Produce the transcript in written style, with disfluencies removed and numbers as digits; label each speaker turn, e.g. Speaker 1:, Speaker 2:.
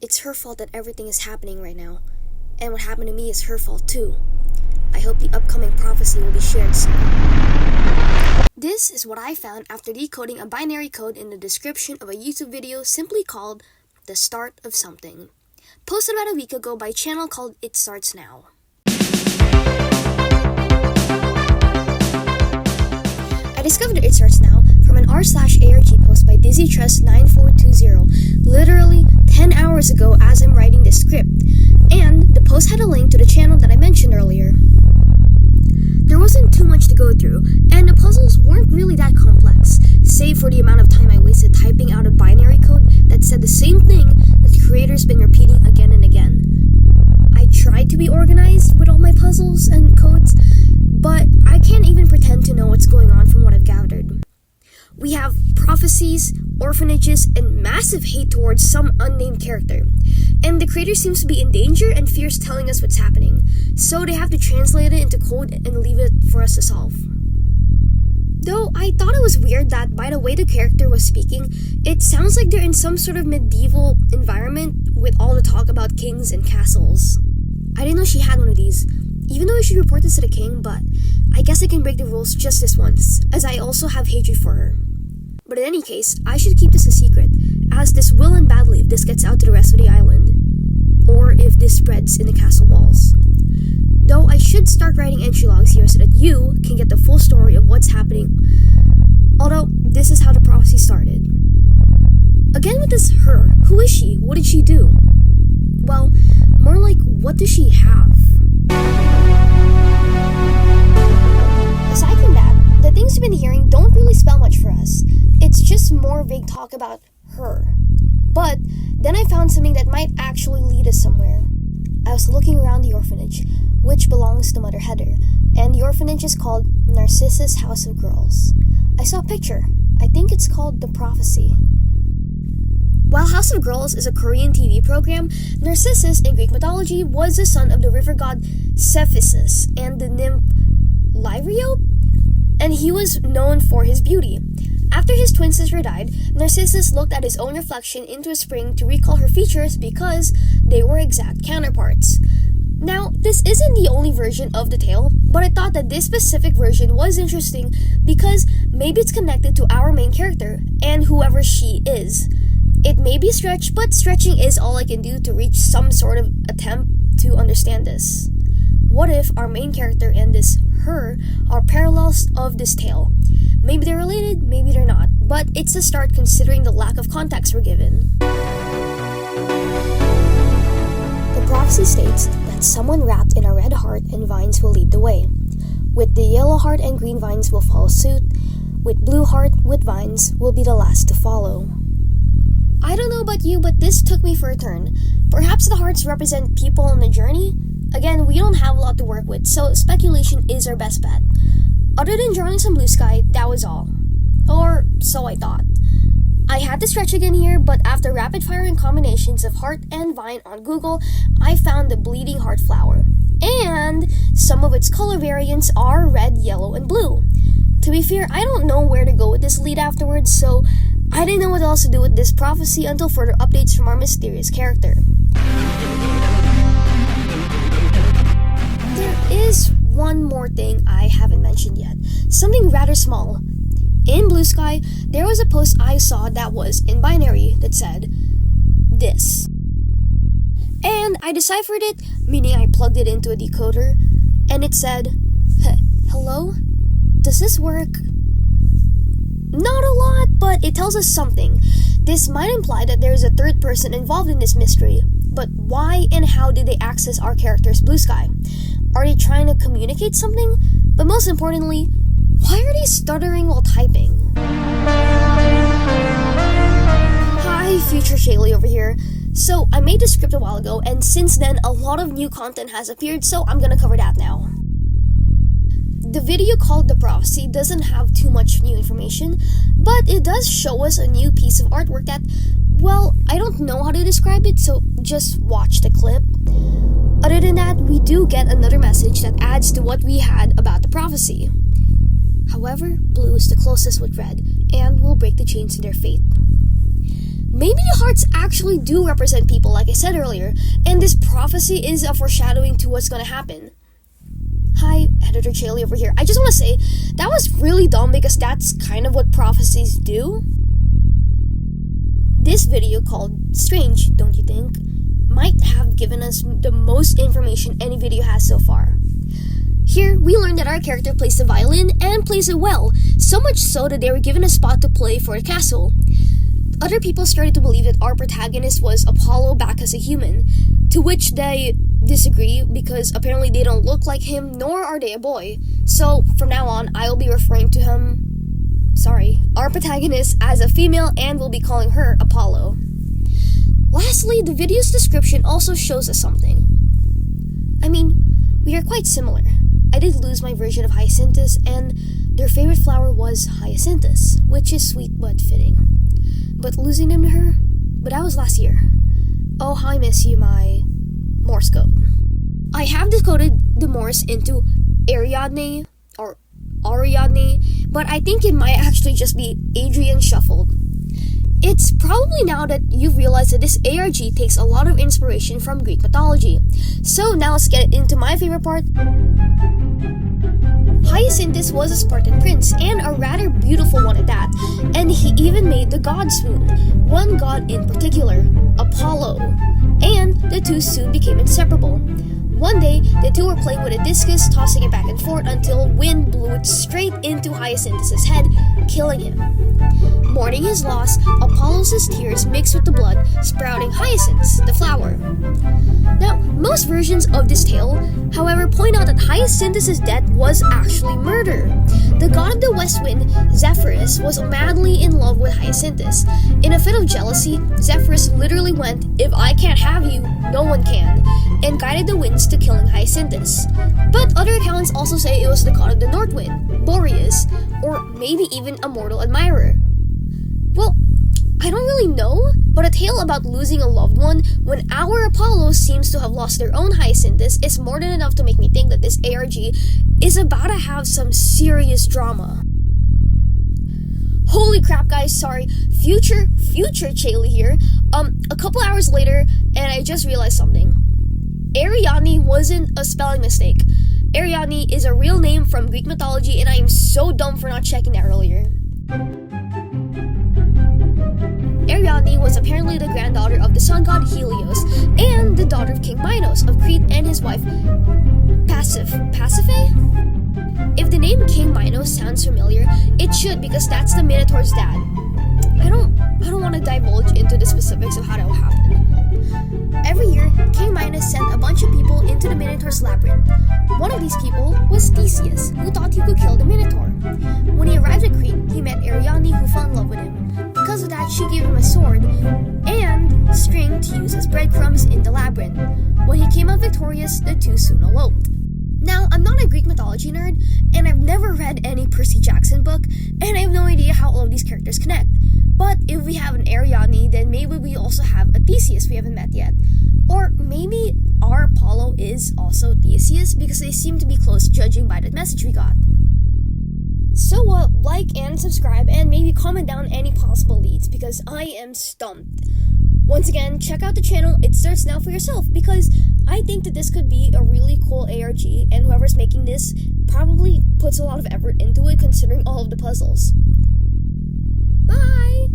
Speaker 1: It's her fault that everything is happening right now. And what happened to me is her fault too. I hope the upcoming prophecy will be shared soon. This is what I found after decoding a binary code in the description of a YouTube video simply called The Start of Something, posted about a week ago by a channel called It Starts Now. I discovered It Starts Now from an r/ARG post by DizzyTrust9420, literally 10 hours ago as I'm writing this script, and the post had a link to the channel that I mentioned earlier. There wasn't too much to go through, and the puzzles weren't really that complex, save for the amount of time I wasted typing out a binary code that said the same thing that the creator's been repeating again and again. I tried to be organized with all my puzzles and codes, but I can't even pretend to know what's going on from what I've gathered. We have prophecies, orphanages, and massive hate towards some unnamed character. And the creator seems to be in danger and fears telling us what's happening, so they have to translate it into code and leave it for us to solve. Though I thought it was weird that by the way the character was speaking, it sounds like they're in some sort of medieval environment with all the talk about kings and castles. I didn't know she had one of these, even though I should report this to the king, but I guess I can break the rules just this once, as I also have hatred for her. But in any case, I should keep this a secret, as this will end badly if this gets out to the rest of the island, or if this spreads in the castle walls. Though I should start writing entry logs here so that you can get the full story of what's happening, although this is how the prophecy started. Again with this her, who is she? What did she do? Well, more like, what does she have? Aside from that, the things we've been hearing don't really spell much for us. It's just more vague talk about her. But then I found something that might actually lead us somewhere. I was looking around the orphanage, which belongs to Mother Heather, and the orphanage is called Narcissus House of Girls. I saw a picture. I think it's called The Prophecy. While House of Girls is a Korean TV program, Narcissus in Greek mythology was the son of the river god Cephissus and the nymph Lyriope, and he was known for his beauty. After his twin sister died, Narcissus looked at his own reflection into a spring to recall her features because they were exact counterparts. Now, this isn't the only version of the tale, but I thought that this specific version was interesting because maybe it's connected to our main character and whoever she is. It may be a stretch, but stretching is all I can do to reach some sort of attempt to understand this. What if our main character and this her are parallels of this tale? Maybe they're related, maybe they're not, but it's a start considering the lack of context we're given. The prophecy states that someone wrapped in a red heart and vines will lead the way. With the yellow heart and green vines will follow suit. With blue heart with vines will be the last to follow. I don't know about you, but this took me for a turn. Perhaps the hearts represent people on the journey? Again, we don't have a lot to work with, so speculation is our best bet. Other than drawing some blue sky, that was all. Or so I thought. I had to stretch again here, but after rapid firing combinations of heart and vine on Google, I found the bleeding heart flower. And some of its color variants are red, yellow, and blue. To be fair, I don't know where to go with this lead afterwards, so I didn't know what else to do with this prophecy until further updates from our mysterious character. There is one more thing I haven't mentioned yet. Something rather small. In Blue Sky, there was a post I saw that was in binary that said, this. And I deciphered it, meaning I plugged it into a decoder, and it said, hello? Does this work? Not a lot, but it tells us something. This might imply that there is a third person involved in this mystery, but why and how did they access our character's Blue Sky? Are they trying to communicate something? But most importantly, why are they stuttering while typing? Hi, future Shaylee over here. So, I made this script a while ago, and since then, a lot of new content has appeared, so I'm gonna cover that now. The video called The Prophecy doesn't have too much new information, but it does show us a new piece of artwork that, well, I don't know how to describe it, so just watch the clip. Other than that, we do get another message that adds to what we had about the prophecy. However, blue is the closest with red, and will break the chains to their fate. maybe the hearts actually do represent people, like I said earlier, and this prophecy is a foreshadowing to what's gonna happen. Hi, Editor Chaley over here. I just want to say, that was really dumb because that's kind of what prophecies do. This video, called Strange, don't you think, might have given us the most information any video has so far. Here, we learned that our character plays the violin and plays it well, so much so that they were given a spot to play for the castle. Other people started to believe that our protagonist was Apollo back as a human, to which they disagree because apparently they don't look like him, nor are they a boy. So, from now on, I will be referring to our protagonist as a female and will be calling her Apollo. Lastly, the video's description also shows us something. I mean, we are quite similar. I did lose my version of Hyacinthus, and their favorite flower was Hyacinthus, which is sweet but fitting. But losing them to her, but that was last year. Oh, how I miss you, my Morse code. I have decoded the Morse into Ariadne, or Ariadne, but I think it might actually just be Adrian shuffled. It's probably now that you've realized that this ARG takes a lot of inspiration from Greek mythology. So now let's get into my favorite part. Hyacinthus was a Spartan prince, and a rather beautiful one at that, and he even made the god swoon, one god in particular, Apollo, and the two soon became inseparable. One day, the two were playing with a discus, tossing it back and forth until wind blew it straight into Hyacinthus' head, killing him. Mourning his loss, Apollo's tears mixed with the blood, sprouting hyacinths, the flower. Now, most versions of this tale, however, point out that Hyacinthus' death was actually murder. The god of the west wind, Zephyrus, was madly in love with Hyacinthus. In a fit of jealousy, Zephyrus literally went, "If I can't have you, no one can," and guided the winds to killing Hyacinthus. But other accounts also say it was the god of the north wind, Boreas, or maybe even a mortal admirer. Well, I don't really know, but a tale about losing a loved one when our Apollo seems to have lost their own Hyacinthus is more than enough to make me think that this ARG is about to have some serious drama. Holy crap, guys, sorry. Future Chaley here. A couple hours later, and I just realized something. Ariadne wasn't a spelling mistake. Ariadne is a real name from Greek mythology, and I am so dumb for not checking that earlier. Ariadne was apparently the granddaughter of the sun god Helios and the daughter of King Minos of Crete and his wife Pasiphae? If the name King Minos sounds familiar, it should because that's the Minotaur's dad. I don't want to divulge into the specifics of how that will happen. Every year, King Minos sent a bunch of people into the Minotaur's labyrinth. One of these people was Theseus, who thought he could kill the Minotaur. When he arrived at Crete, he met Ariadne, who fell in love with him. Because of that, she gave him a sword and string to use as breadcrumbs in the labyrinth. When he came out victorious, the two soon eloped. Now, I'm not a Greek mythology nerd, and I've never read any Percy Jackson book, and I have no idea how all of these characters connect. But if we have an Ariadne, then maybe we also have a Theseus we haven't met yet. Or maybe our Apollo is also Theseus, because they seem to be close judging by the message we got. So like and subscribe, and maybe comment down any possible leads, because I am stumped. Once again, check out the channel, it starts now for yourself, because I think that this could be a really cool ARG, and whoever's making this probably puts a lot of effort into it considering all of the puzzles. Bye!